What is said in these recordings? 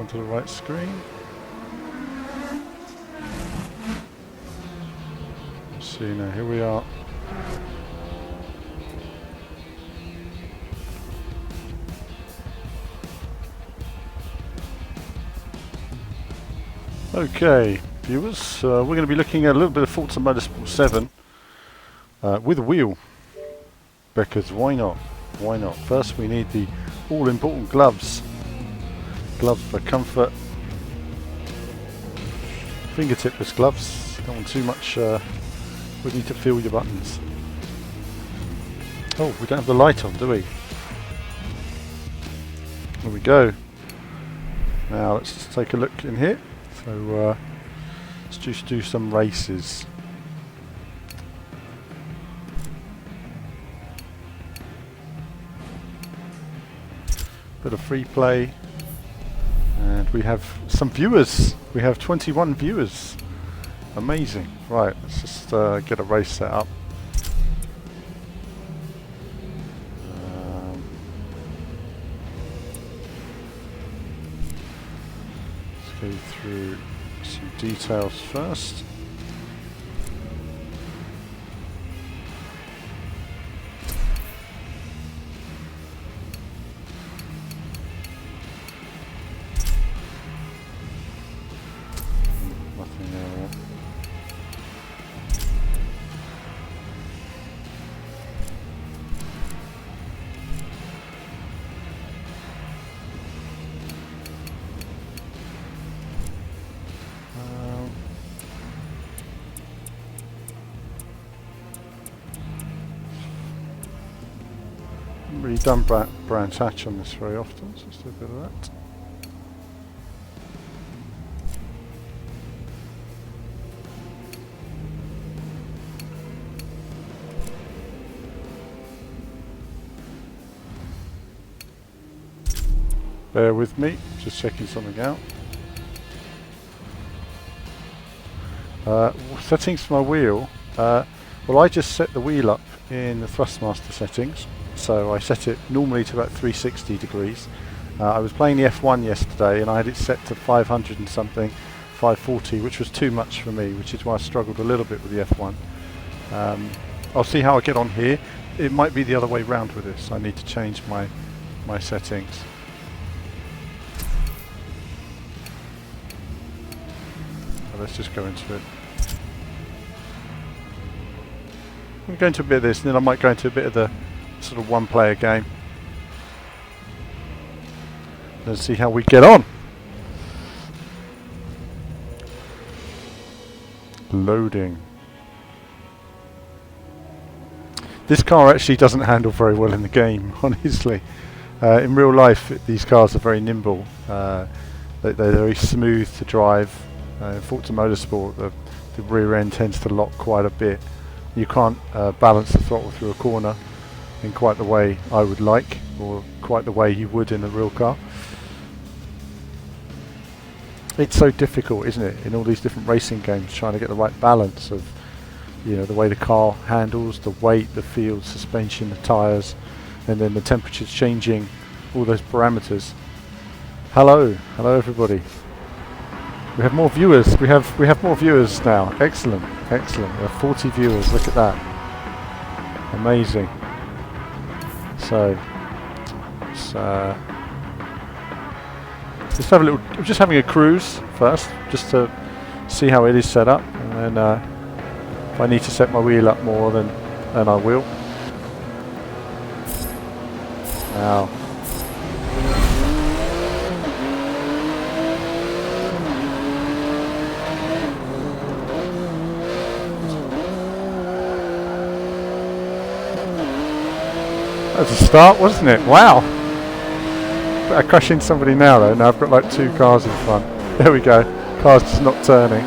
onto the right screen. See now, here we are. Okay, viewers, we're going to be looking at a little bit of Forza Motorsport 7 with a wheel, because why not? Why not? First we need the all-important gloves. Gloves for comfort. Fingertipless gloves. Don't want too much. We need to feel your buttons. Oh, we don't have the light on, do we? There we go. Now let's just take a look in here. So let's just do some races. Bit of free play, and we have some viewers. We have 21 viewers. Amazing. Right, let's just get a race set up. Let's go through some details first. Nothing there. Haven't really done Branch Hatch on this very often, so let's do a bit of that. Bear with me, just checking something out. Settings for my wheel. Well, I just set the wheel up in the Thrustmaster settings. So I set it normally to about 360 degrees. I was playing the F1 yesterday and I had it set to 500 and something, 540, which was too much for me, which is why I struggled a little bit with the F1. I'll see how I get on here. It might be the other way round with this. I need to change my settings. So let's just go into it. I'm going to a bit of this, and then I might go into a bit of the sort of one-player game. Let's see how we get on. Loading. This car actually doesn't handle very well in the game, honestly. In real life, these cars are very nimble. They're very smooth to drive. In Forza Motorsport, the rear end tends to lock quite a bit. You can't balance the throttle through a corner in quite the way I would like, or quite the way you would in a real car. It's so difficult, isn't it, in all these different racing games, trying to get the right balance of, you know, the way the car handles, the weight, the feel, the suspension, the tyres, and then the temperatures changing, all those parameters. Hello everybody. We have more viewers. We have more viewers now. Excellent, excellent. We have 40 viewers. Look at that. Amazing. So, let's have a little. I'm just having a cruise first, just to see how it is set up, and then if I need to set my wheel up more, then I will. Now. That's a start, wasn't it? Wow! I crash into somebody now though. Now I've got like 2 cars in front. There we go. Car's just not turning.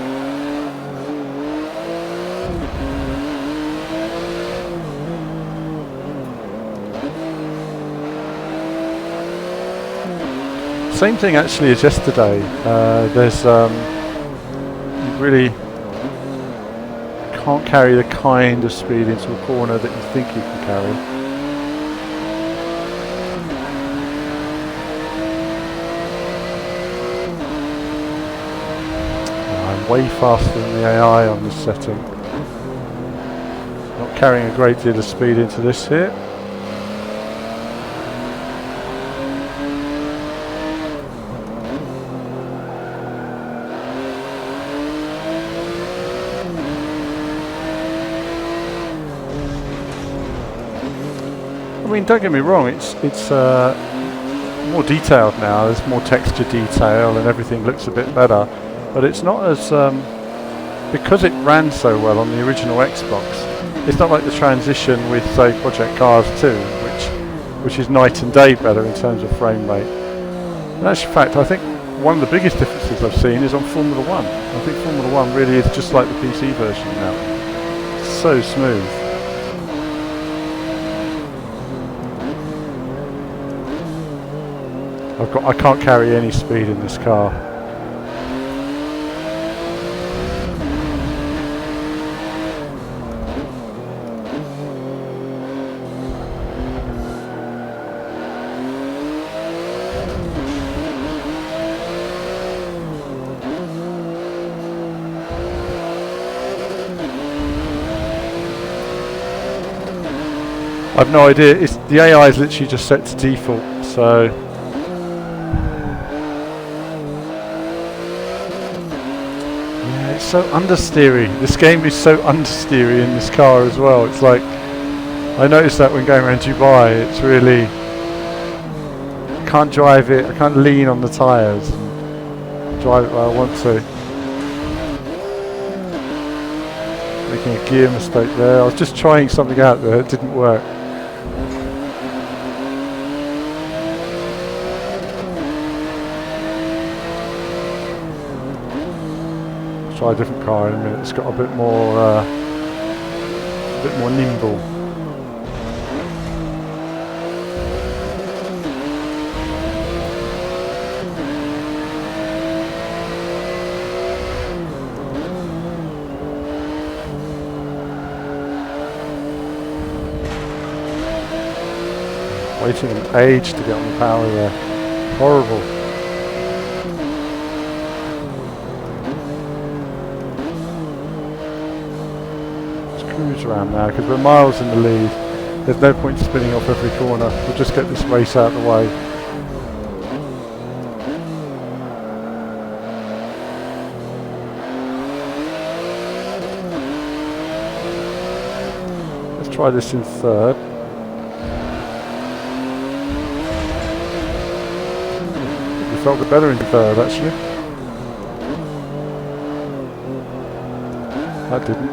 Same thing actually as yesterday. There's you really can't carry the kind of speed into a corner that you think you can carry. way faster than the AI on this setting. Not carrying a great deal of speed into this here. I mean, don't get me wrong, it's more detailed now. There's more texture detail and everything looks a bit better, but it's not as because it ran so well on the original Xbox. It's not like the transition with, say, Project Cars 2, which is night and day better in terms of frame rate. In actual fact, I think one of the biggest differences I've seen is on Formula 1. I think Formula 1 really is just like the PC version now. It's so smooth. I can't carry any speed in this car. I've no idea. The AI is literally just set to default, so. So understeery. This game is so understeery in this car as well. It's like, I noticed that when going around Dubai, it's really, I can't drive it, I can't lean on the tyres and drive it where I want to. Making a gear mistake there. I was just trying something out there, it didn't work. Try a different car in a minute. It's got a bit more nimble. Waiting an age to get on the power there. Horrible. Cruise around now because we're miles in the lead. There's no point spinning off every corner. We'll just get this race out of the way. Let's try this in third. We felt it better in third actually. That didn't.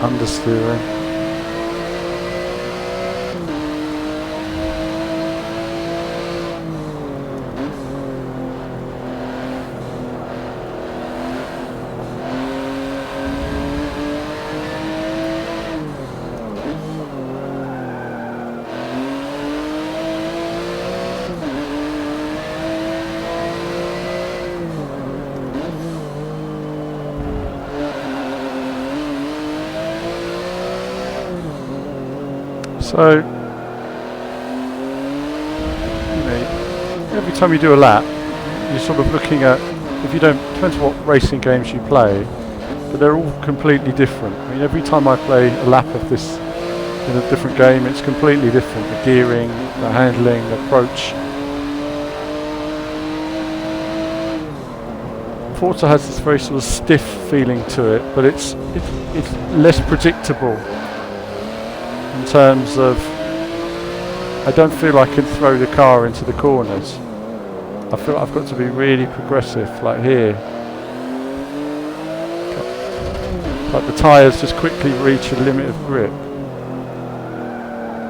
Understeering. So, every time you do a lap, you're sort of looking at, if you don't, depends what racing games you play, but they're all completely different. I mean, every time I play a lap of this in a different game, it's completely different. The gearing, the handling, the approach. Forza has this very sort of stiff feeling to it, but it's less predictable. In terms of, I don't feel I can throw the car into the corners. I feel I've got to be really progressive, like here. Like the tyres just quickly reach a limit of grip.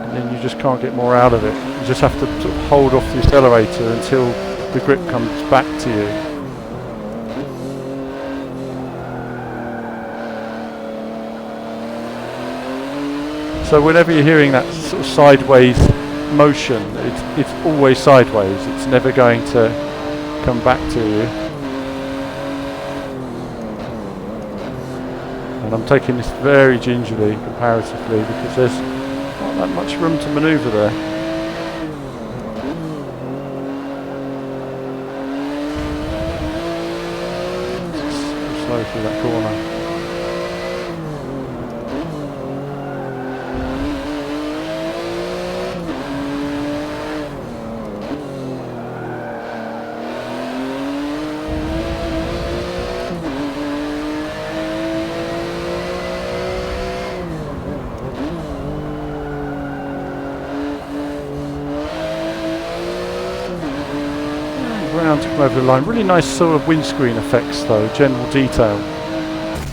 And then you just can't get more out of it. You just have to sort of hold off the accelerator until the grip comes back to you. So whenever you're hearing that sort of sideways motion, it's always sideways. It's never going to come back to you. And I'm taking this very gingerly comparatively because there's not that much room to manoeuvre there. around to come over the line. Really nice sort of windscreen effects though, general detail.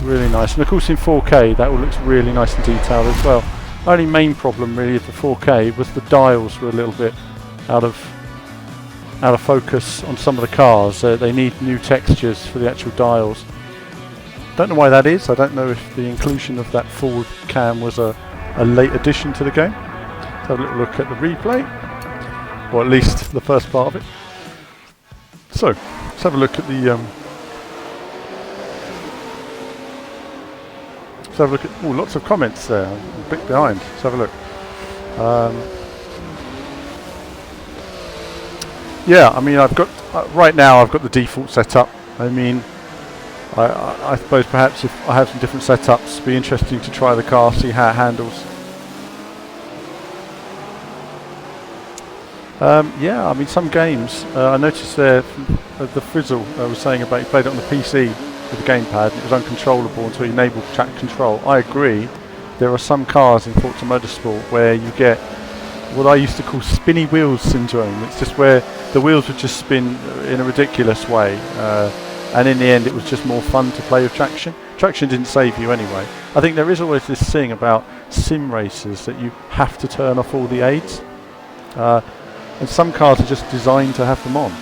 Really nice. And of course in 4K that all looks really nice and detailed as well. Only main problem really of the 4K was the dials were a little bit out of focus on some of the cars. They need new textures for the actual dials. Don't know why that is. I don't know if the inclusion of that forward cam was a late addition to the game. Let's have a little look at the replay, or at least the first part of it. So let's have a look at the let's have a look at lots of comments there. I'm a bit behind. Let's have a look. Yeah, I mean, I've got right now I've got the default setup. I mean, I suppose perhaps if I have some different setups, it'd be interesting to try the car, see how it handles. Yeah, I mean, some games I noticed there the Frizzle was saying about he played it on the PC with the gamepad and it was uncontrollable until you enabled track control. I agree. There are some cars in Forza Motorsport where you get what I used to call spinny wheels syndrome. It's just where the wheels would just spin in a ridiculous way, and in the end it was just more fun to play with traction. Traction didn't save you anyway. I think there is always this thing about sim races that you have to turn off all the aids, and some cars are just designed to have them on,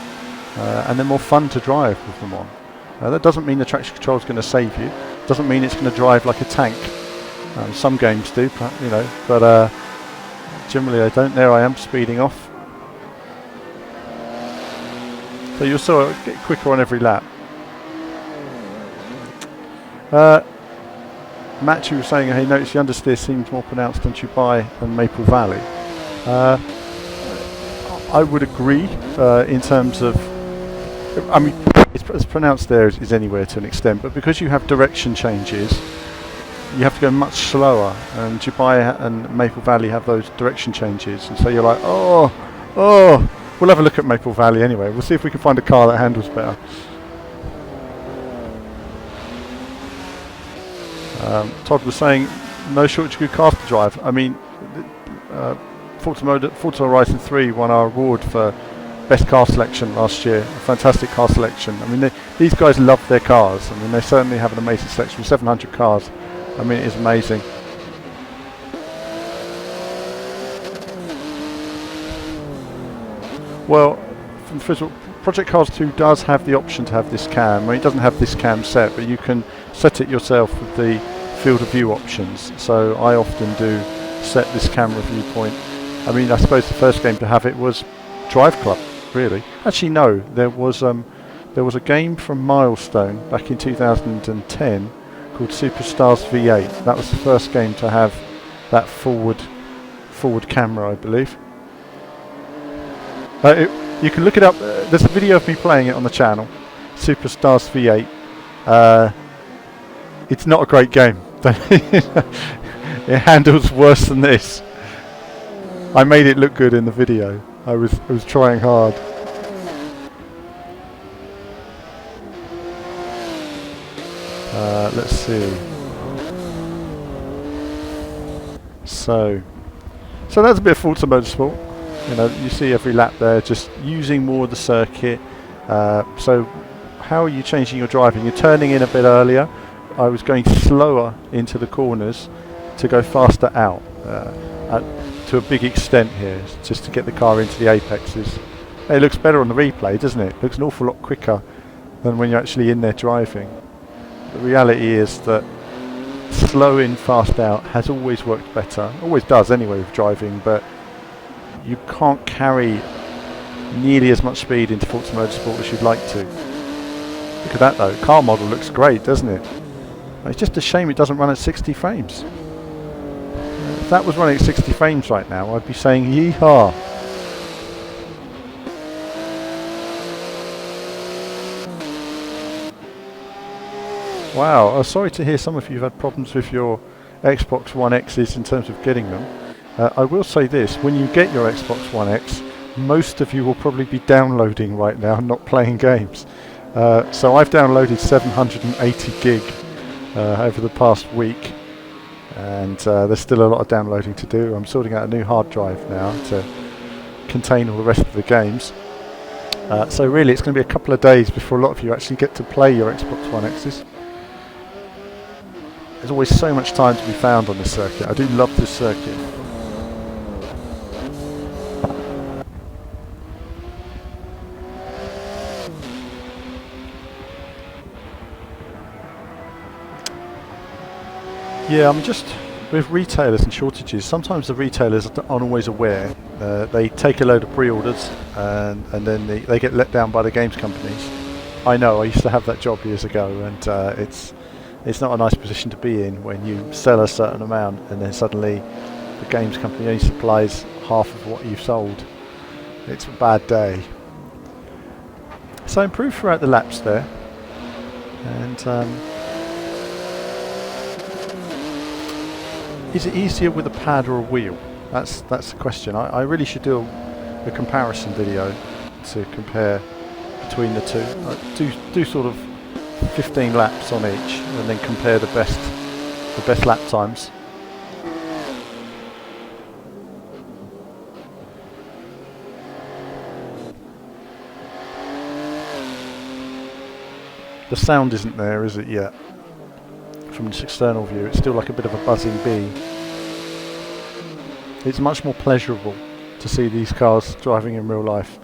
and they're more fun to drive with them on. That doesn't mean the traction control is going to save you. Doesn't mean it's going to drive like a tank. Some games do, you know, but generally I don't. There I am speeding off. So you'll sort of get quicker on every lap. Matthew was saying, hey, notice the understeer seems more pronounced on Dubai than Maple Valley. I would agree in terms of, I mean, it's pronounced there is anywhere to an extent, but because you have direction changes, you have to go much slower, and Dubai and Maple Valley have those direction changes, and so you're like, oh, we'll have a look at Maple Valley anyway. We'll see if we can find a car that handles better. Todd was saying, no shortage of good cars to drive. I mean, Forza Horizon 3 won our award for best car selection last year. A fantastic car selection. I mean, these guys love their cars. I mean, they certainly have an amazing selection. 700 cars. I mean, it is amazing. Well, from the Project Cars 2 does have the option to have this cam. I mean, it doesn't have this cam set, but you can set it yourself with the field of view options. So I often do set this camera viewpoint. I mean, I suppose the first game to have it was Drive Club, really. Actually, no, there was a game from Milestone back in 2010 called Superstars V8. That was the first game to have that forward camera, I believe. You can look it up. There's a video of me playing it on the channel, Superstars V8. It's not a great game. It handles worse than this. I made it look good in the video. I was trying hard. Let's see. So that's a bit of Forza Motorsport. You know, you see every lap there, just using more of the circuit. So how are you changing your driving? You're turning in a bit earlier. I was going slower into the corners to go faster out to a big extent here, just to get the car into the apexes. It looks better on the replay, doesn't it? It looks an awful lot quicker than when you're actually in there driving. The reality is that slow in, fast out has always worked better. Always does anyway with driving, but you can't carry nearly as much speed into Forza Motorsport as you'd like to. Look at that though, car model looks great, doesn't it? It's just a shame it doesn't run at 60 frames. If that was running at 60 frames right now, I'd be saying yeehaw. Wow, sorry to hear some of you have had problems with your Xbox One X's in terms of getting them. I will say this, when you get your Xbox One X, most of you will probably be downloading right now, not playing games. So I've downloaded 780 gig over the past week, and there's still a lot of downloading to do. I'm sorting out a new hard drive now to contain all the rest of the games. So really it's going to be a couple of days before a lot of you actually get to play your Xbox One X's. There's always so much time to be found on this circuit. I do love this circuit. Yeah, I'm just with retailers and shortages. Sometimes the retailers aren't always aware. They take a load of pre-orders and then they get let down by the games companies. I know, I used to have that job years ago, and it's not a nice position to be in when you sell a certain amount and then suddenly the games company only supplies half of what you've sold. It's a bad day. So improve throughout the laps there, and is it easier with a pad or a wheel? That's the question. I really should do a comparison video to compare between the two. Do sort of 15 laps on each, and then compare the best lap times. The sound isn't there, is it, yet? From this external view, it's still like a bit of a buzzing bee. It's much more pleasurable to see these cars driving in real life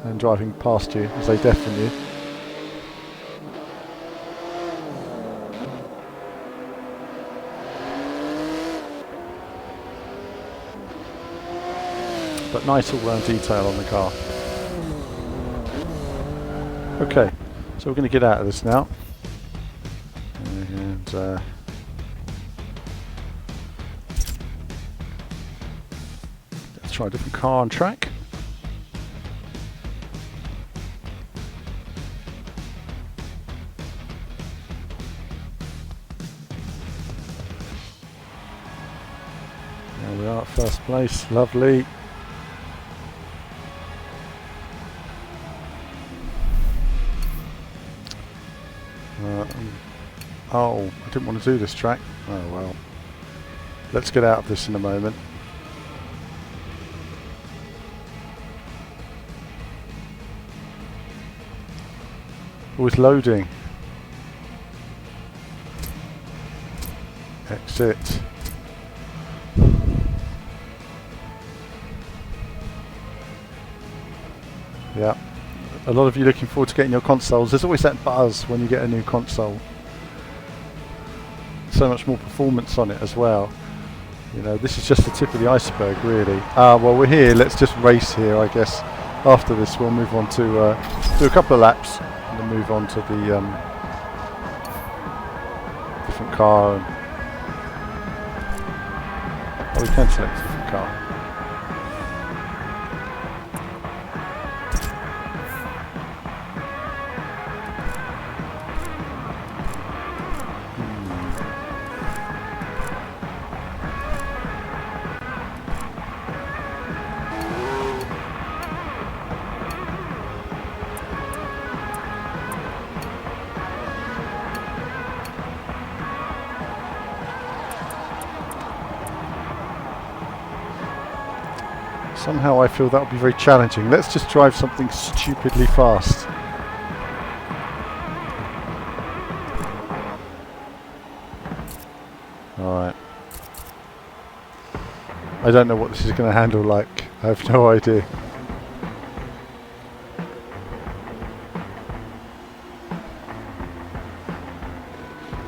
and driving past you as they deafen you. But nice all-round detail on the car. Okay, so we're going to get out of this now. And let's try a different car on track. There we are, first place, lovely. Oh, I didn't want to do this track. Oh well. Let's get out of this in a moment. Oh, it's loading. Exit. Yeah. A lot of you looking forward to getting your consoles. There's always that buzz when you get a new console. So much more performance on it as well. You know, this is just the tip of the iceberg, really. Well, we're here. Let's just race here, I guess. After this, we'll move on to do a couple of laps and then move on to the different car. Oh, we can select a different car. Somehow I feel that would be very challenging. Let's just drive something stupidly fast. Alright. I don't know what this is going to handle like. I have no idea.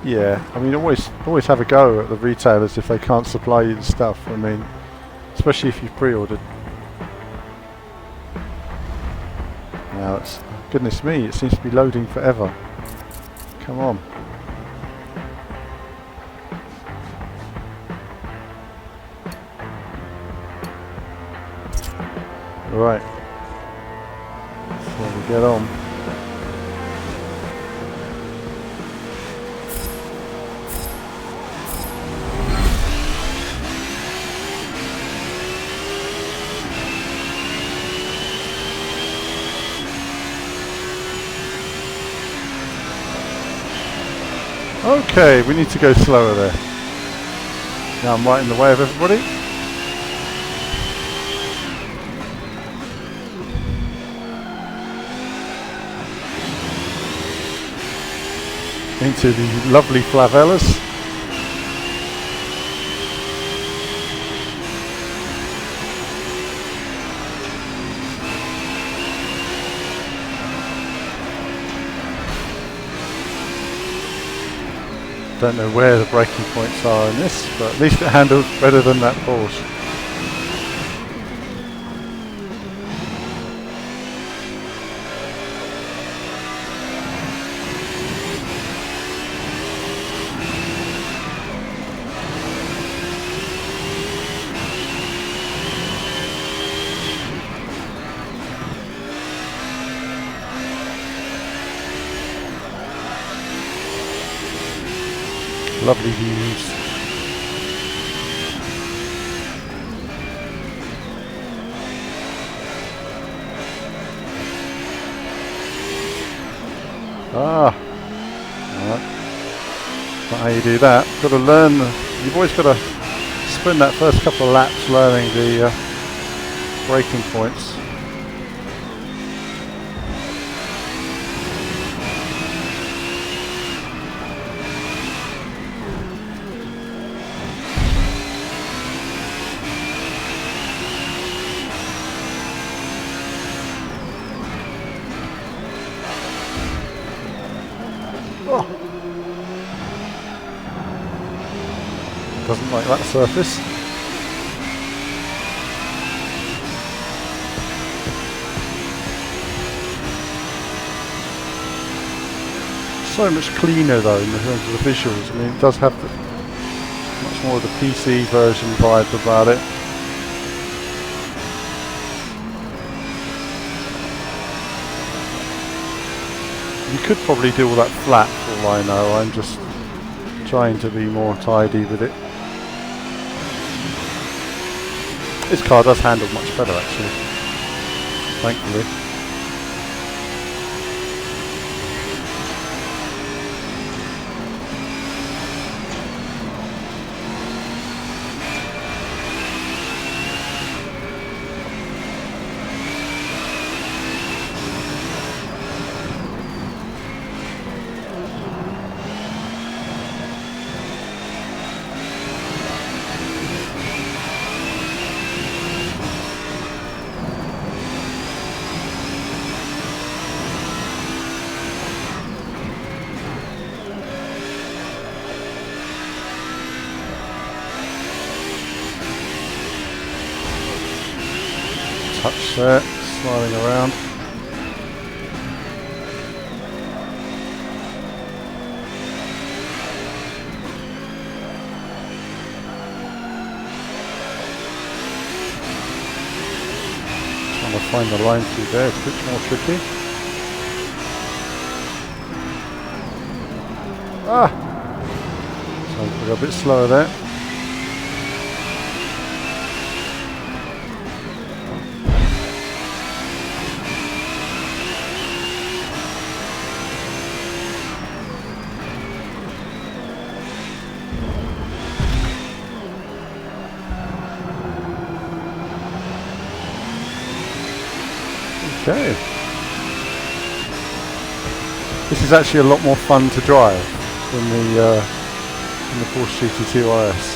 Yeah, I mean always have a go at the retailers if they can't supply you the stuff. I mean, especially if you've pre-ordered. Now it's, goodness me, it seems to be loading forever. Come on. Right. So we get on. Okay, we need to go slower there. Now I'm right in the way of everybody. into the lovely flavellas. Don't know where the braking points are in this, but at least it handles better than that Porsche. Lovely views. Ah, alright. Not how you do that. Got to learn. You've always got to spend that first couple of laps learning the braking points. Oh. Doesn't like that surface. So much cleaner though in terms of the visuals. I mean, it does have much more of the PC version vibe about it. You could probably do all that flat for all I know. I'm just trying to be more tidy with it. This car does handle much better actually, thankfully. Touch there, sliding around. Trying to find the line through there, it's a bit more tricky. So we go a bit slower there. Okay. This is actually a lot more fun to drive than the Porsche GT2 RS.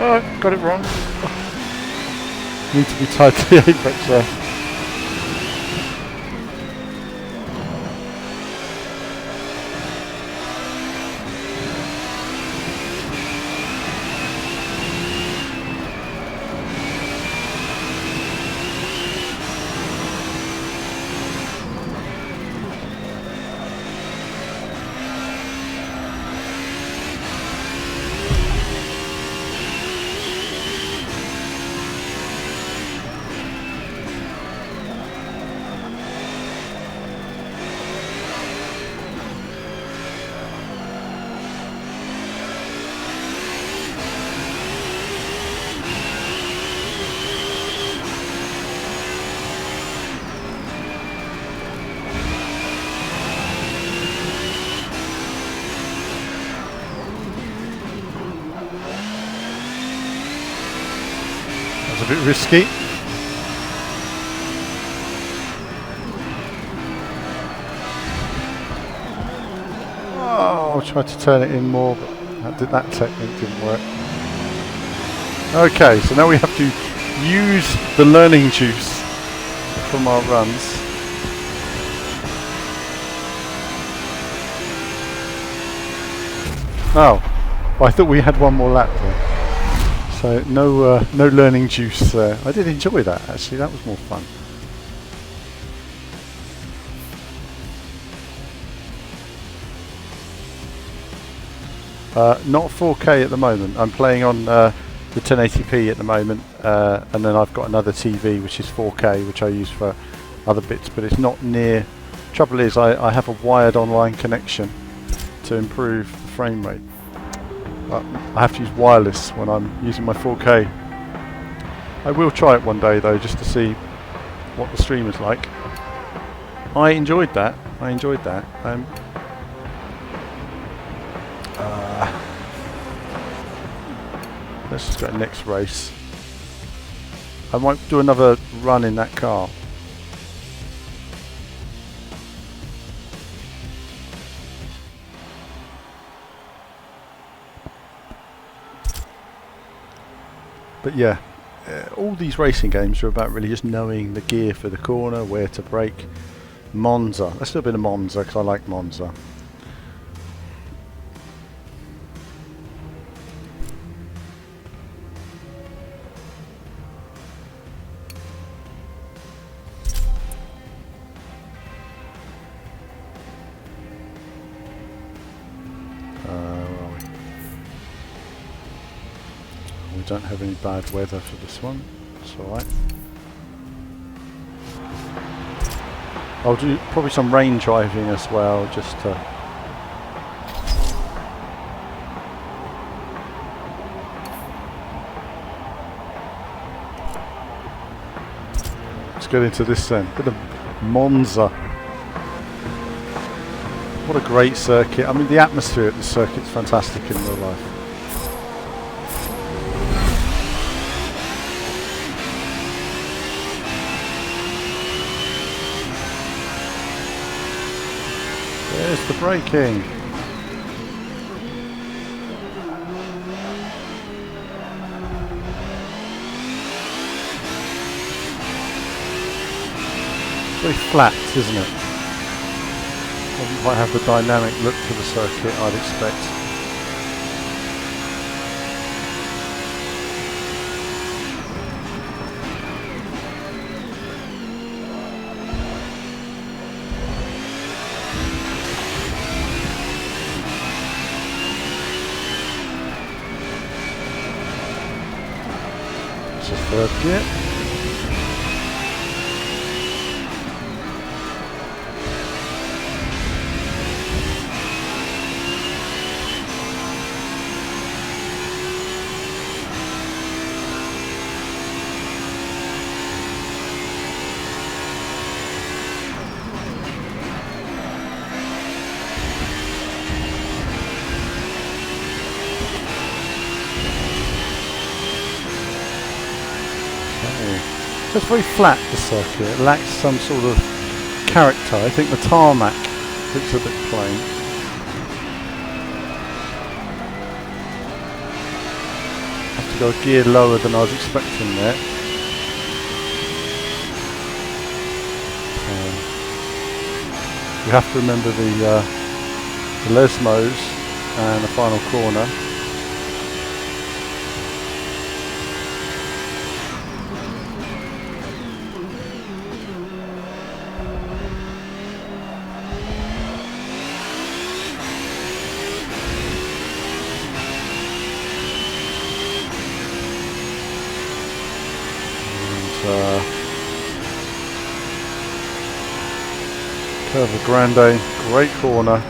Oh, got it wrong. Need to be tied to the apex there. was a bit risky. Oh, I tried to turn it in more, but that technique didn't work. Okay, so now we have to use the learning juice from our runs. Oh, well, I thought we had one more lap there. So no learning juice there. I did enjoy that actually, that was more fun. Not 4K at the moment. I'm playing on the 1080p at the moment, and then I've got another TV which is 4K, which I use for other bits, but it's not near. Trouble is, I have a wired online connection to improve the frame rate. I have to use wireless when I'm using my 4K. I will try it one day though, just to see what the stream is like. I enjoyed that. Let's just go to the next race. I might do another run in that car. But yeah, all these racing games are about really just knowing the gear for the corner, where to brake. Monza. Let's do a bit of Monza because I like Monza. We don't have any bad weather for this one, it's alright. I'll do probably some rain driving as well, just to... Let's get into this then, bit of Monza. What a great circuit. I mean, the atmosphere at the circuit's fantastic in real life. There's the braking. Very flat, isn't it? Doesn't quite have the dynamic look to the circuit I'd expect. It's a third gear. So it's very flat, the circuit. It lacks some sort of character. I think the tarmac looks a bit plain. Have to go a gear lower than I was expecting there. You have to remember the Lesmos and the final corner. Curva Grande, great corner.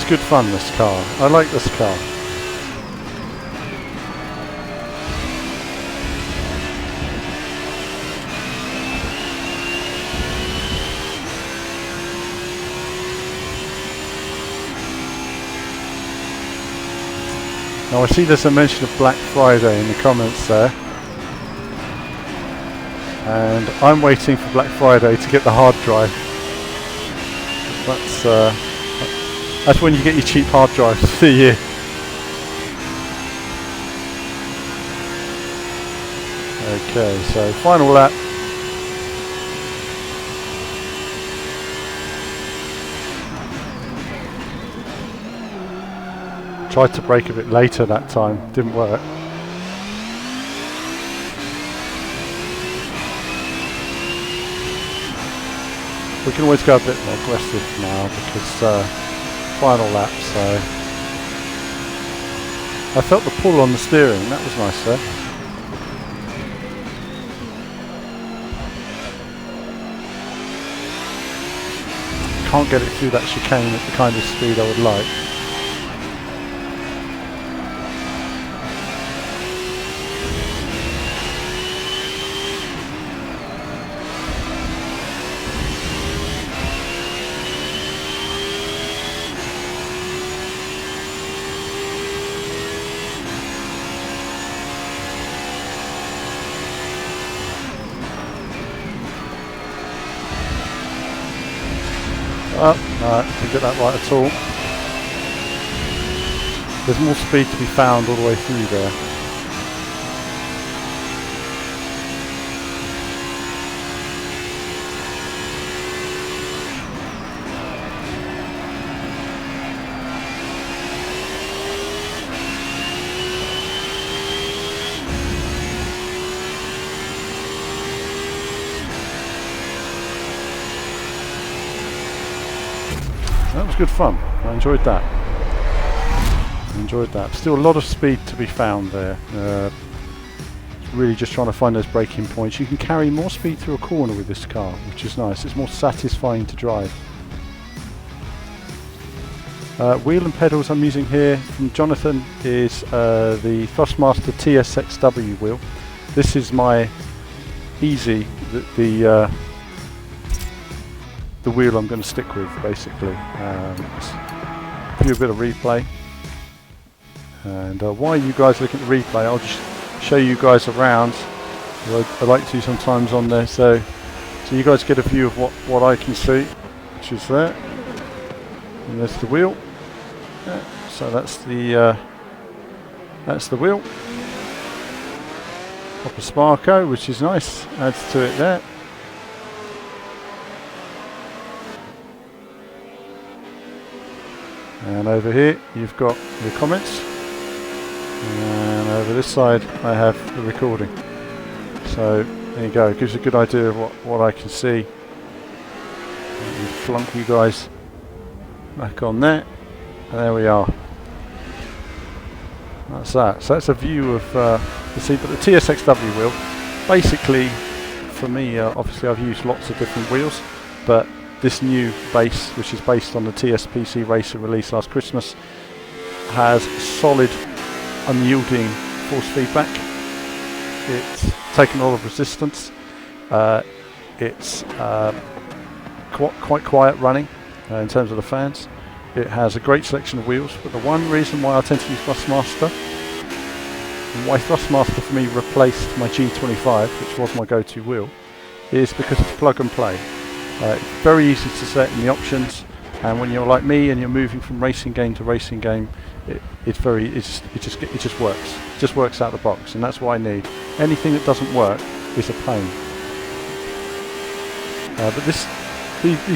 good fun, this car. I like this car. Now I see there's a mention of Black Friday in the comments there, and I'm waiting for Black Friday to get the hard drive. That's when you get your cheap hard drives for the year. Okay, so final lap. Tried to brake a bit later that time, didn't work. We can always go a bit more aggressive now because final lap, so I felt the pull on the steering, that was nice there. Can't get it through that chicane at the kind of speed I would like. Oh, no, didn't get that right at all. There's more speed to be found all the way through there. That was good fun. I enjoyed that. Still a lot of speed to be found there. Really just trying to find those braking points. You can carry more speed through a corner with this car, which is nice. It's more satisfying to drive. Wheel and pedals I'm using here from Jonathan is the Thrustmaster TSXW wheel. This is my easy, the wheel I'm going to stick with, basically. Do a bit of replay, and while you guys look at the replay, I'll just show you guys around. I like to sometimes on there, so you guys get a view of what I can see, which is there. And there's the wheel. Yeah, so that's the wheel. Proper Sparko, which is nice. Adds to it there. And over here you've got the comments, and over this side I have the recording. So there you go, it gives a good idea of what I can see. Let me flunk you guys back on there, and there we are. That's that. So that's a view of the seat, but the TSXW wheel, basically for me, obviously I've used lots of different wheels, but this new base, which is based on the TSPC Racer release last Christmas, has solid, unyielding force feedback. It's taken a lot of resistance. It's quite quiet running in terms of the fans. It has a great selection of wheels, but the one reason why I tend to use Thrustmaster, and why Thrustmaster for me replaced my G25, which was my go-to wheel, is because it's plug and play. It's very easy to set in the options, and when you're like me and you're moving from racing game to racing game, it just works. It just works out the box, and that's what I need. Anything that doesn't work is a pain. But these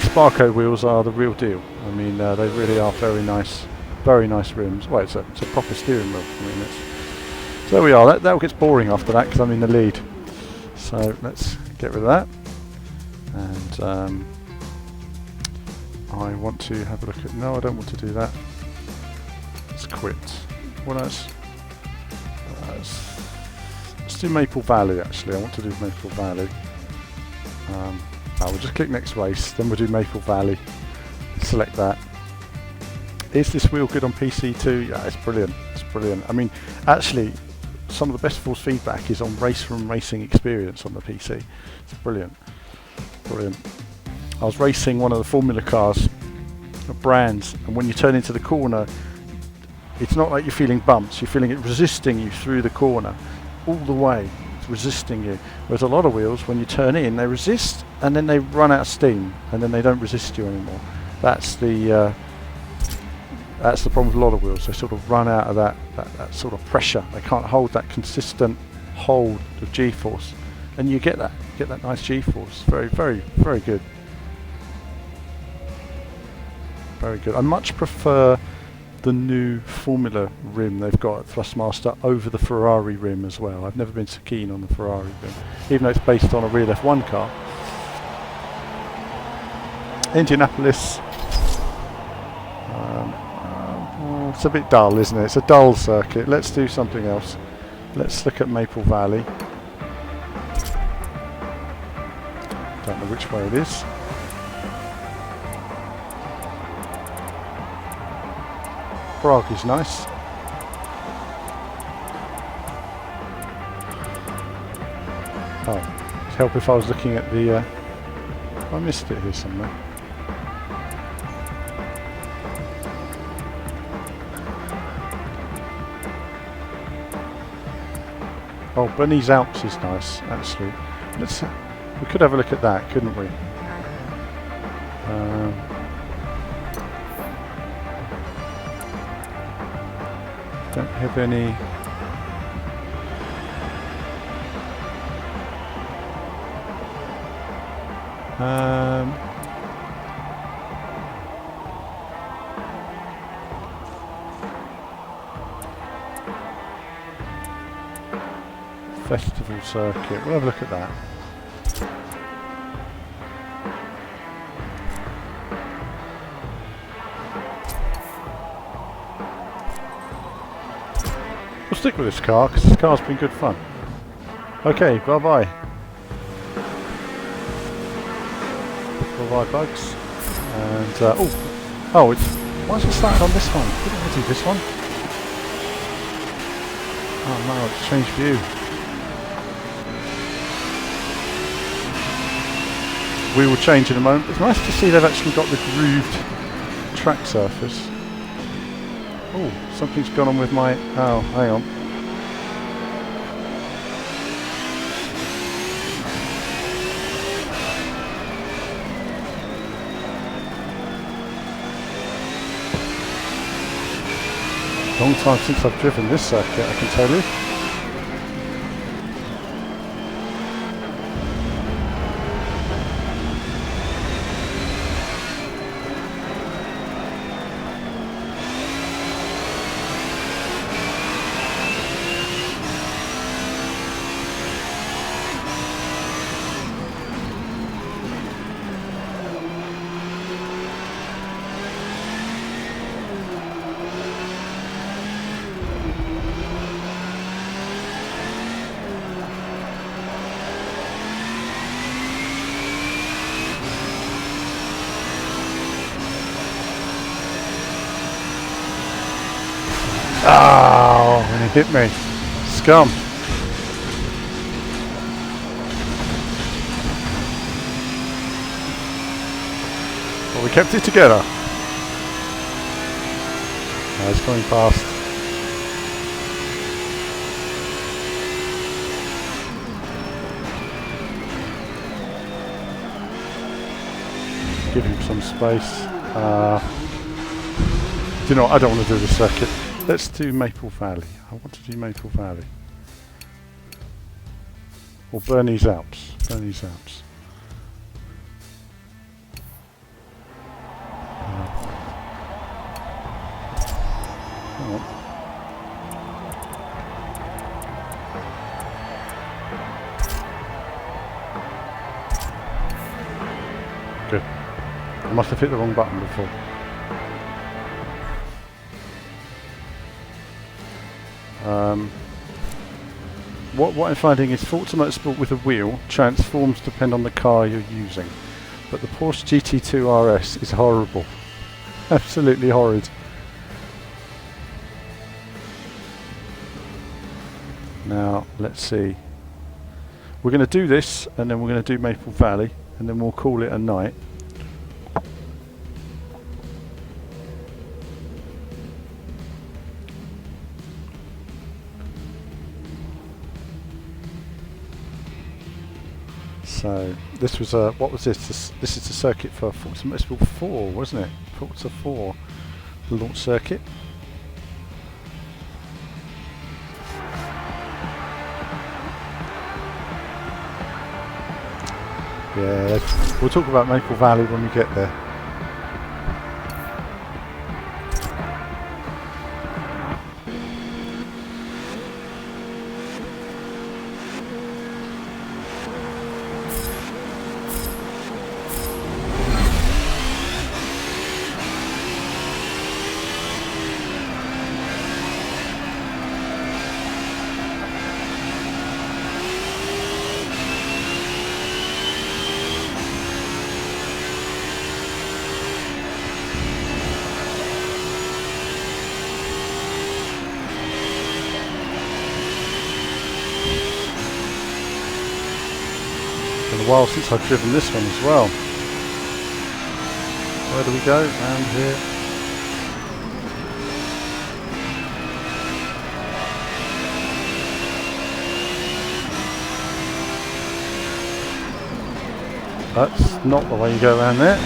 Sparko wheels are the real deal. I mean, they really are very nice rims. Well, it's a proper steering wheel. I mean, so there we are. That gets boring after that because I'm in the lead. So let's get rid of that. And I want to have a look at. No, I don't want to do that. Let's quit. Well, let's do Maple Valley. Actually, I want to do Maple Valley. We'll just click next race, then we'll do Maple Valley. Select that, Is this wheel good on PC too? Yeah, it's brilliant. It's brilliant. I mean, actually, some of the best force feedback is on Race Room Racing Experience on the PC. It's brilliant. Brilliant. I was racing one of the Formula cars, brands, and when you turn into the corner, it's not like you're feeling bumps. You're feeling it resisting you through the corner, all the way. It's resisting you. Whereas a lot of wheels, when you turn in, they resist, and then they run out of steam, and then they don't resist you anymore. That's the problem with a lot of wheels. They sort of run out of that sort of pressure. They can't hold that consistent hold of G-force, and you get that nice G-force. Very, very, very good. Very good. I much prefer the new Formula rim they've got at Thrustmaster over the Ferrari rim as well. I've never been so keen on the Ferrari rim, even though it's based on a real F1 car. Indianapolis. It's a bit dull, isn't it? It's a dull circuit. Let's do something else. Let's look at Maple Valley. Don't know which way it is. Prague is nice. Oh, it'd help if I was looking at the... I missed it here somewhere. Oh, Bernese Alps is nice, actually. We could have a look at that, couldn't we? Don't have any... Festival circuit. We'll have a look at that. We'll stick with this car because this car's been good fun. Okay, bye bye. Bye bye, bugs. And oh, it's why is it started on this one? Didn't I do this one? Oh no, it's changed view. We will change in a moment. It's nice to see they've actually got the grooved track surface. Oh, something's gone on with my... Oh, hang on. Long time since I've driven this circuit, I can tell you. Oh, and it hit me. Scum. Well, we kept it together. Oh, it's going past. Give him some space. Do you know what? I don't want to do the circuit. Let's do Maple Valley. I want to do Maple Valley. Or Bernese Alps. Bernese Alps. Hang on. Good. I must have hit the wrong button before. What I'm finding is Forza Motorsport with a wheel transforms depend on the car you're using, but the Porsche GT2 RS is horrible, absolutely horrid. Now let's see. We're going to do this, and then we're going to do Maple Valley, and then we'll call it a night. So this was a, what was this? This is the circuit for Forza Motorsport 4, wasn't it? Forza 4, the launch circuit. Yeah, we'll talk about Maple Valley when we get there. Been a while since I've driven this one as well. Where do we go? Round here. That's not the way you go around there.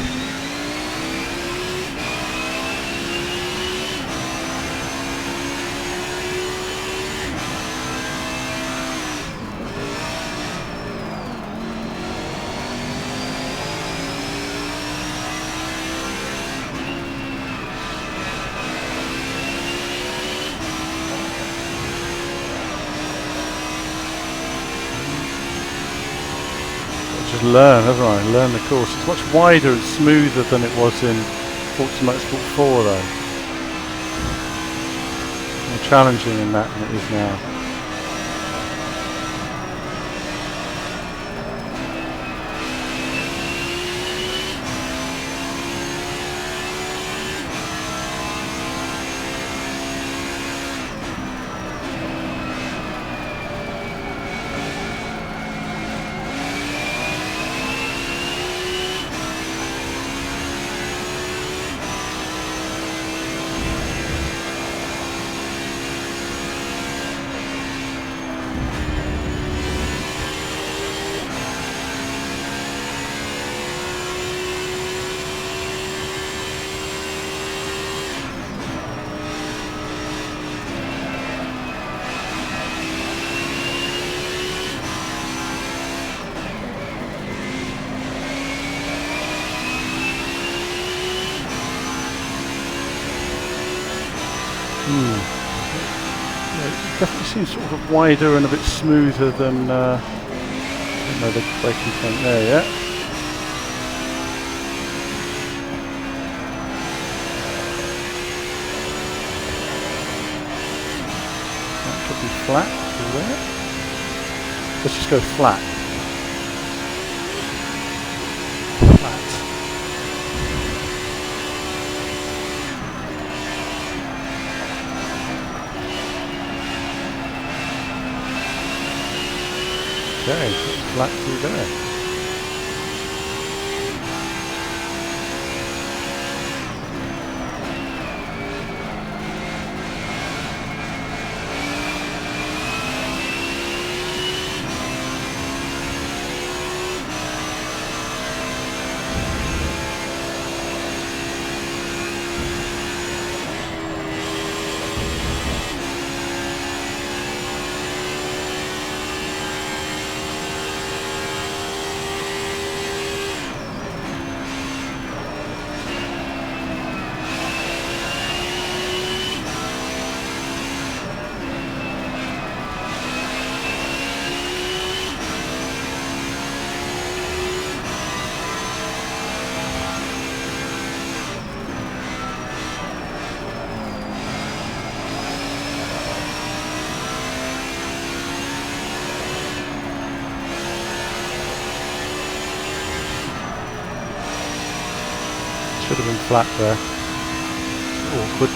Just learn, haven't I? Learn the course. It's much wider and smoother than it was in Forza Motorsport 4 though. More challenging in that than it is now. Yeah, it definitely seems sort of wider and a bit smoother than the braking point there, yeah. That could be flat through there. Let's just go flat. Flat. Okay, so it's flat through there. Should have been flat there. Awkward.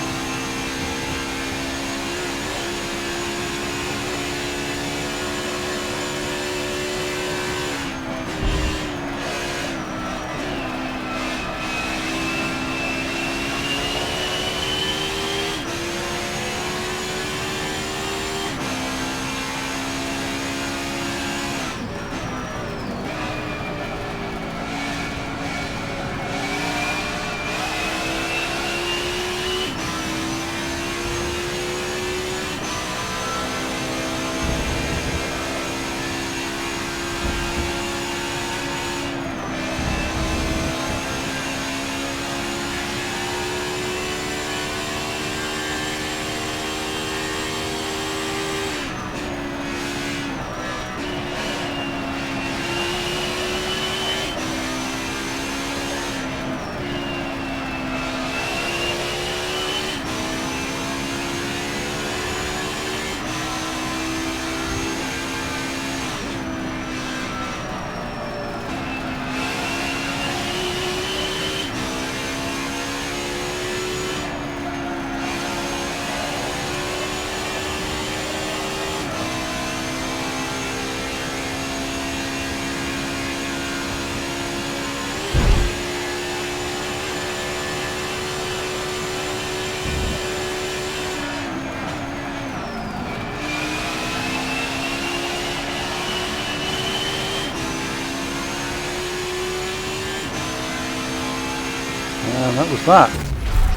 And that was that.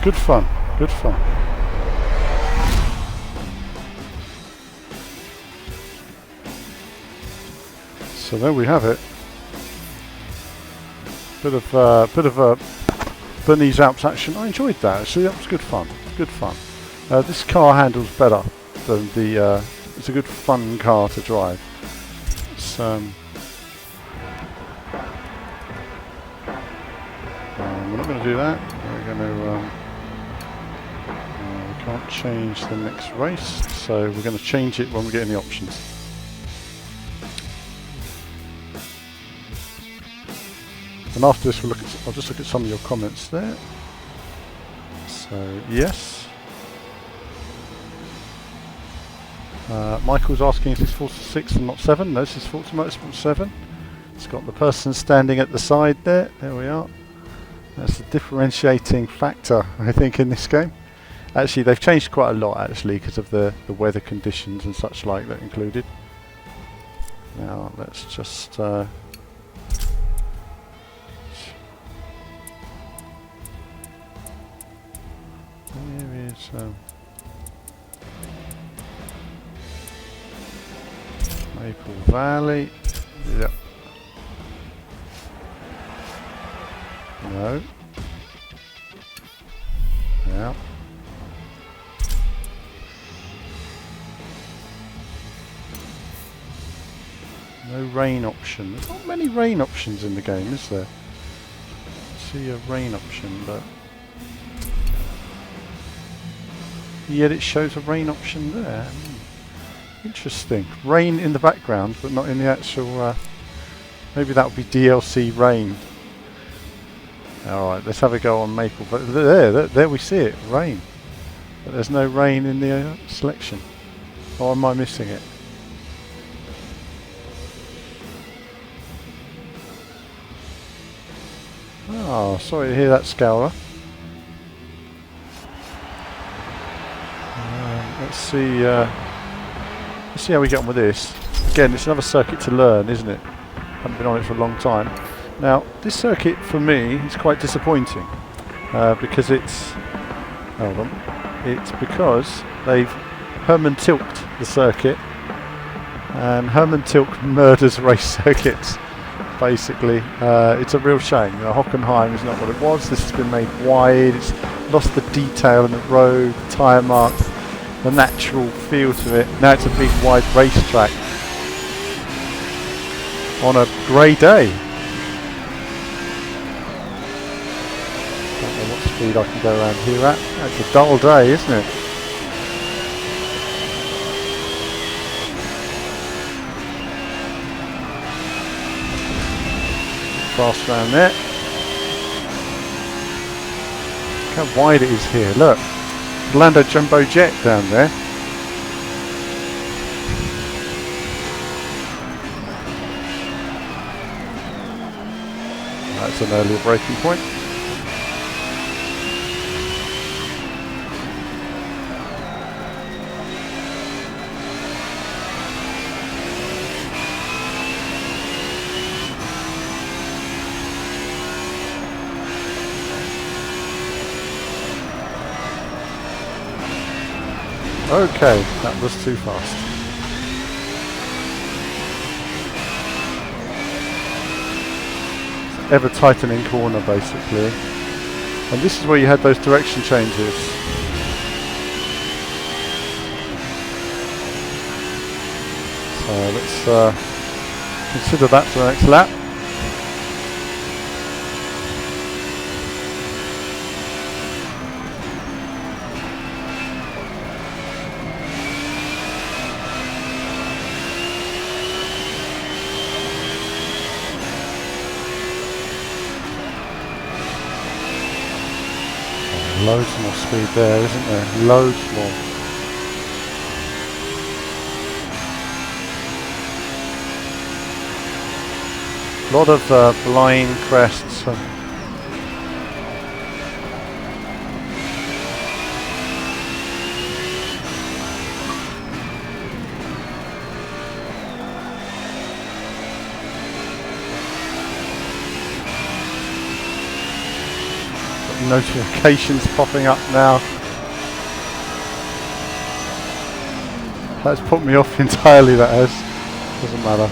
Good fun. Good fun. So there we have it. Bit of a Bernese Alps action. I enjoyed that. Actually, that was good fun. Good fun. This car handles better than the. It's a good fun car to drive. It's, we're not going to do that. We're going to. We can't change the next race, so we're going to change it when we get in the options. And after this, I'll just look at some of your comments there. So yes. Michael's asking if this is Forza 6 and not 7. No, this is Forza Motorsport 7. It's got the person standing at the side there. There we are. That's the differentiating factor, I think, in this game. Actually, they've changed quite a lot, actually, because of the weather conditions and such like that included. Now, let's just... here is... Maple Valley. Yep. No. Yeah. No rain option. There's not many rain options in the game, is there? See a rain option, but yet it shows a rain option there. Interesting. Rain in the background, but not in the actual... maybe that would be DLC rain. Alright, let's have a go on Maple. But there we see it, rain. But there's no rain in the selection. Or am I missing it? Oh, sorry to hear that, Scourer. Let's see... let's see how we get on with this. Again, it's another circuit to learn, isn't it? Haven't been on it for a long time. Now, this circuit for me is quite disappointing because it's... Hold on. It's because they've Herman Tilked the circuit, and Herman Tilk murders race circuits. Basically, it's a real shame. Hockenheim is not what it was. This has been made wide. It's lost the detail in the road, the tyre marks, the natural feel to it. Now it's a big wide racetrack on a grey day. Don't know what speed I can go around here at. It's a dull day, isn't it? Fast round there. Look how wide it is here. Look, Lando Jumbo Jet down there. That's an earlier braking point. Okay, that was too fast. Ever tightening corner basically. And this is where you had those direction changes. So let's consider that for the next lap. Loads more speed there, isn't there? Loads more. A lot of blind crests. notifications popping up now. That's put me off entirely, that has. Doesn't matter.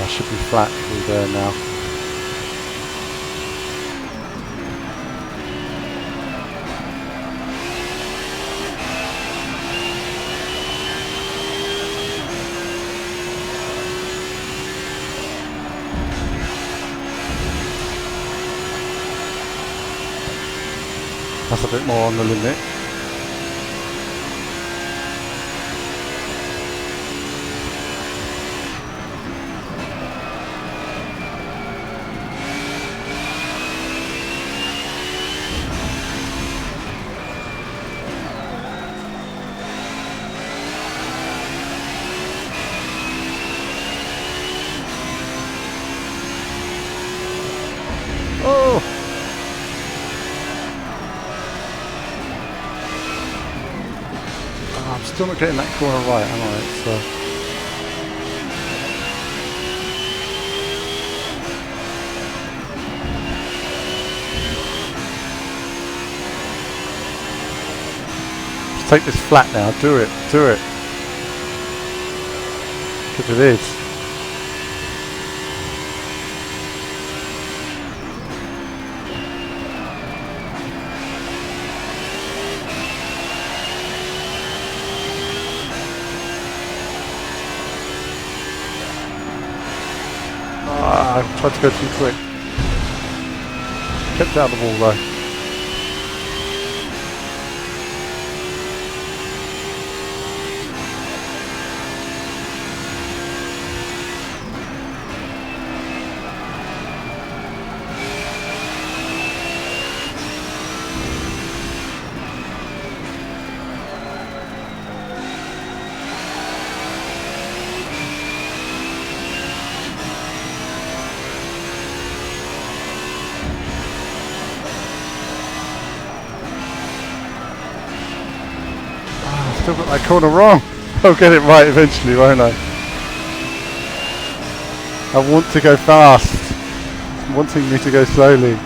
Should be flat through there now. That's a bit more on the limit. Oh! I'm still not getting that corner right, am I? Let's take this flat now. Do it. Do it. Because it is. I tried to go too quick. Kept it out of the wall though. Still got that corner wrong. I'll get it right eventually, won't I? I want to go fast. It's wanting me to go slowly.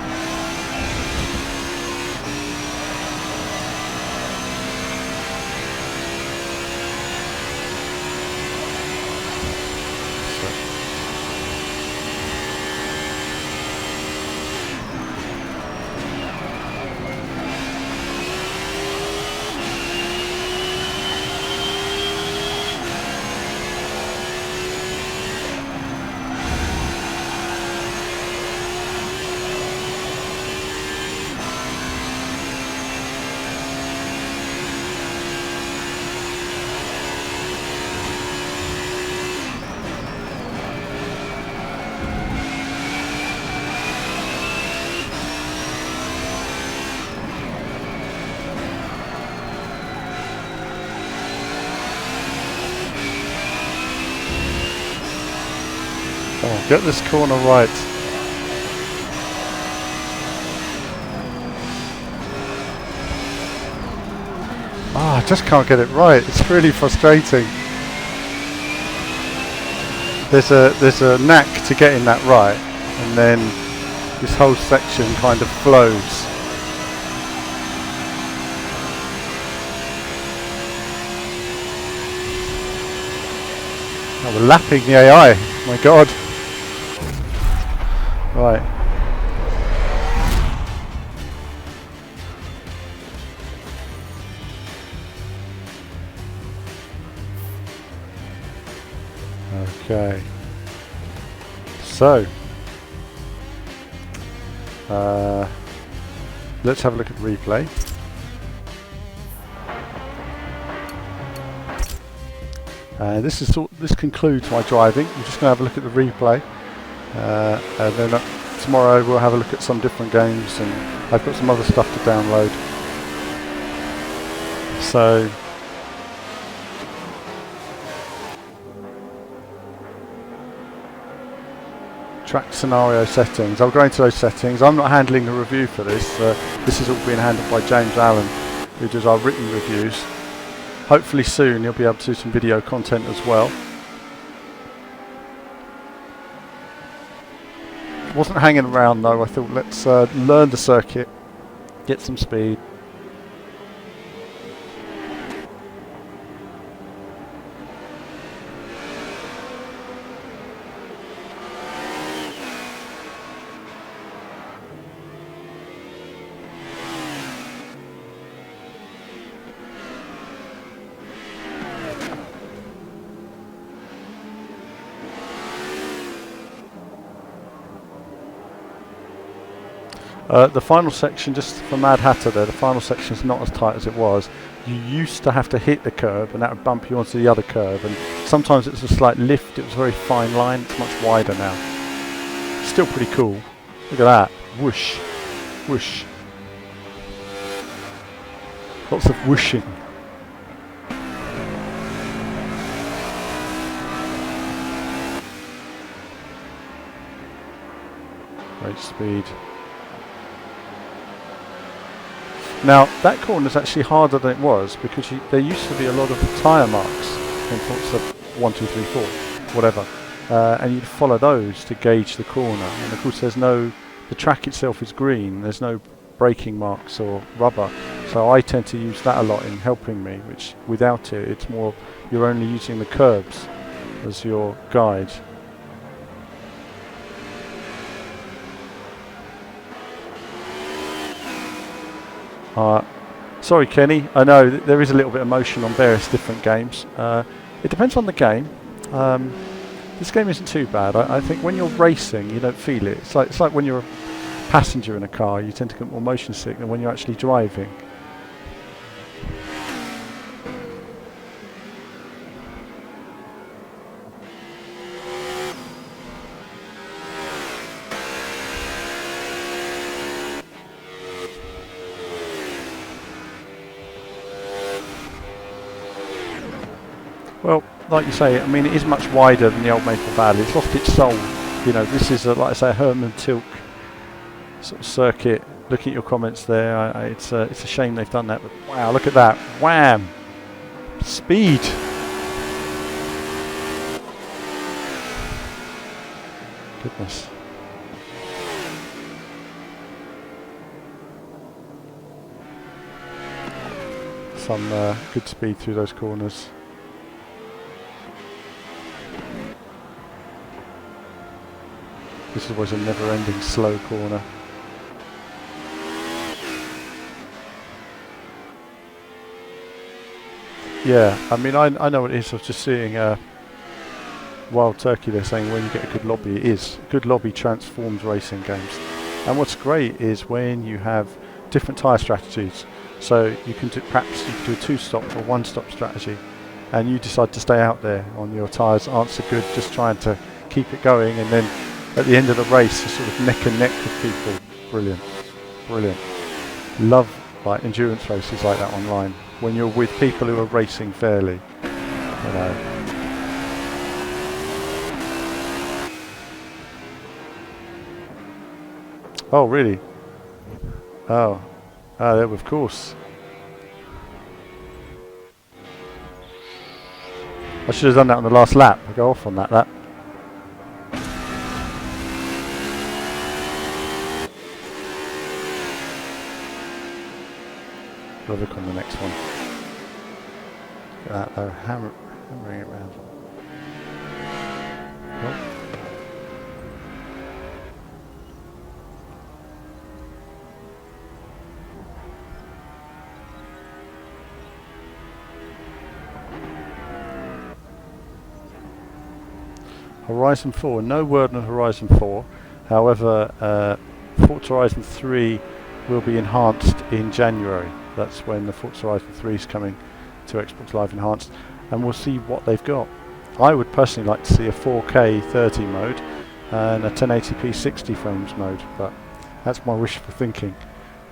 Come on, get this corner right. I just can't get it right. It's really frustrating. There's a knack to getting that right, and then this whole section kind of flows. Oh, we're lapping the AI. My God. Right. Okay. So, let's have a look at the replay. This concludes my driving. I'm just going to have a look at the replay, and then tomorrow we'll have a look at some different games, and I've got some other stuff to download. So, Track scenario settings. I'll go into those settings. I'm not handling the review for this. This is all being handled by James Allen, who does our written reviews. Hopefully soon he'll be able to do some video content as well. Wasn't hanging around though. I thought let's learn the circuit, get some speed. The final section, just for Mad Hatter there, the final section is not as tight as it was. You used to have to hit the curb and that would bump you onto the other curb, and sometimes it was a slight lift. It was a very fine line. It's much wider now. Still pretty cool. Look at that. Whoosh. Whoosh. Lots of whooshing. Great speed. Now that corner is actually harder than it was because there used to be a lot of tyre marks in Forza 1, 2, 3, 4, whatever, and you'd follow those to gauge the corner. And of course, the track itself is green. There's no braking marks or rubber, so I tend to use that a lot in helping me. Which without it, it's more you're only using the curbs as your guide. Sorry Kenny, I know there is a little bit of motion on various different games. It depends on the game. This game isn't too bad. I think when you're racing you don't feel it. It's like when you're a passenger in a car, you tend to get more motion sick than when you're actually driving. Well, like you say, I mean, it is much wider than the old Maple Valley. It's lost its soul. You know, this is, like I say, a Herman Tilke sort of circuit. Looking at your comments there, it's a shame they've done that. But wow, look at that. Wham! Speed! Goodness. Some good speed through those corners. This is always a never-ending slow corner. Yeah, I mean, I know what it is. I was just seeing Wild Turkey there saying when you get a good lobby, it is. Good lobby transforms racing games. And what's great is when you have different tyre strategies. So you can do, perhaps you can do a two-stop or one-stop strategy, and you decide to stay out there on your tyres aren't so good, just trying to keep it going, and then at the end of the race, you're sort of neck and neck with people. Brilliant, brilliant. Love like endurance races like that online when you're with people who are racing fairly. You know. Oh really? Oh, of course. I should have done that on the last lap. I go off on that lap. We'll look on the next one. Look at that though, hammering it round. Oh. Horizon 4, no word on Horizon 4. However, Forza Horizon 3 will be enhanced in January. That's when the Forza Horizon 3 is coming to Xbox Live Enhanced, and we'll see what they've got. I would personally like to see a 4K 30 mode and a 1080p 60 frames mode, but that's my wishful thinking.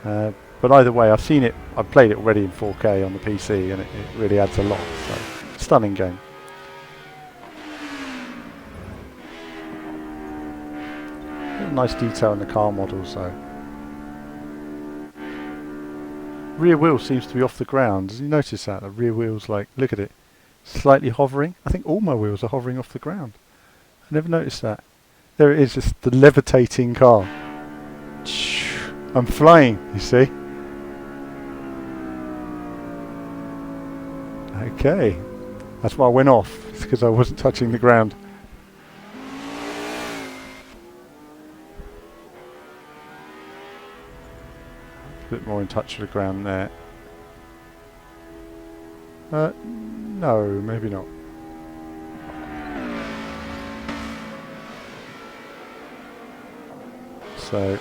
But either way, I've seen it, I've played it already in 4K on the PC, and it really adds a lot. So, stunning game. nice detail in the car models though. Rear wheel seems to be off the ground. Did you notice that? The rear wheel's like, look at it, slightly hovering. I think all my wheels are hovering off the ground. I never noticed that. There it is, it's the levitating car. I'm flying, you see. Okay, that's why I went off. It's because I wasn't touching the ground. A bit more in touch with the ground there. No, maybe not. So,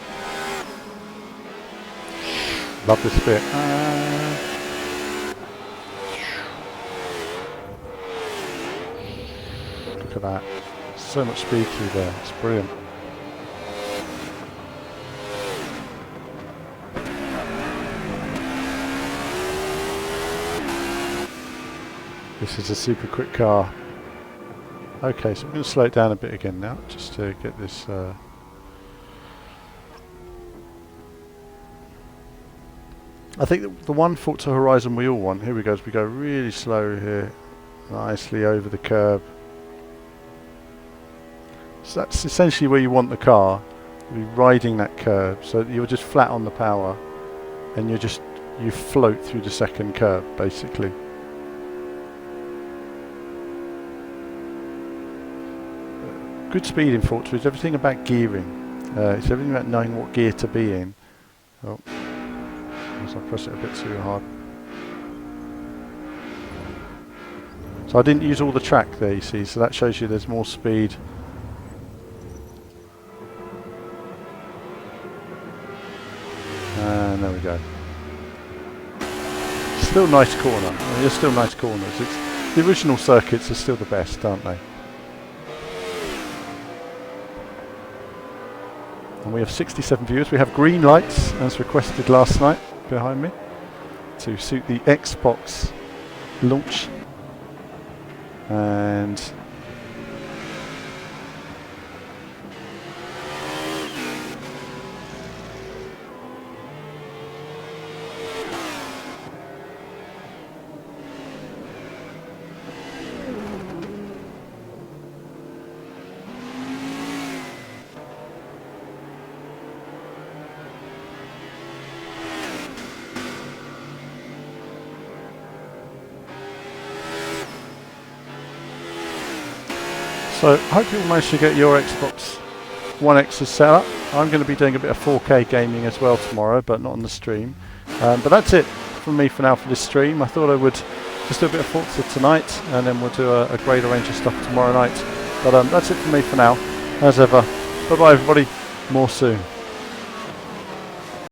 love this bit. Look at that. So much speed through there. It's brilliant. This is a super quick car. Okay, so I'm going to slow it down a bit again now, just to get this. I think the One Forza Horizon we all want. Here we go. As we go really slow here, nicely over the curb. So that's essentially where you want the car. You'll be riding that curb, so that you're just flat on the power, and you float through the second curb, basically. Good speed in Forza is everything about gearing. It's everything about knowing what gear to be in. Oh, I press it a bit too hard. So I didn't use all the track there, you see, so that shows you there's more speed. And there we go. Still nice corner. There's still nice corners. The original circuits are still the best, aren't they? And we have 67 viewers. We have green lights, as requested last night, behind me, to suit the Xbox launch. And so I hope you'll manage to get your Xbox One X's set up. I'm going to be doing a bit of 4K gaming as well tomorrow, but not on the stream. But that's it from me for now for this stream. I thought I would just do a bit of Forza tonight, and then we'll do a greater range of stuff tomorrow night. But that's it from me for now. As ever, bye bye everybody, more soon.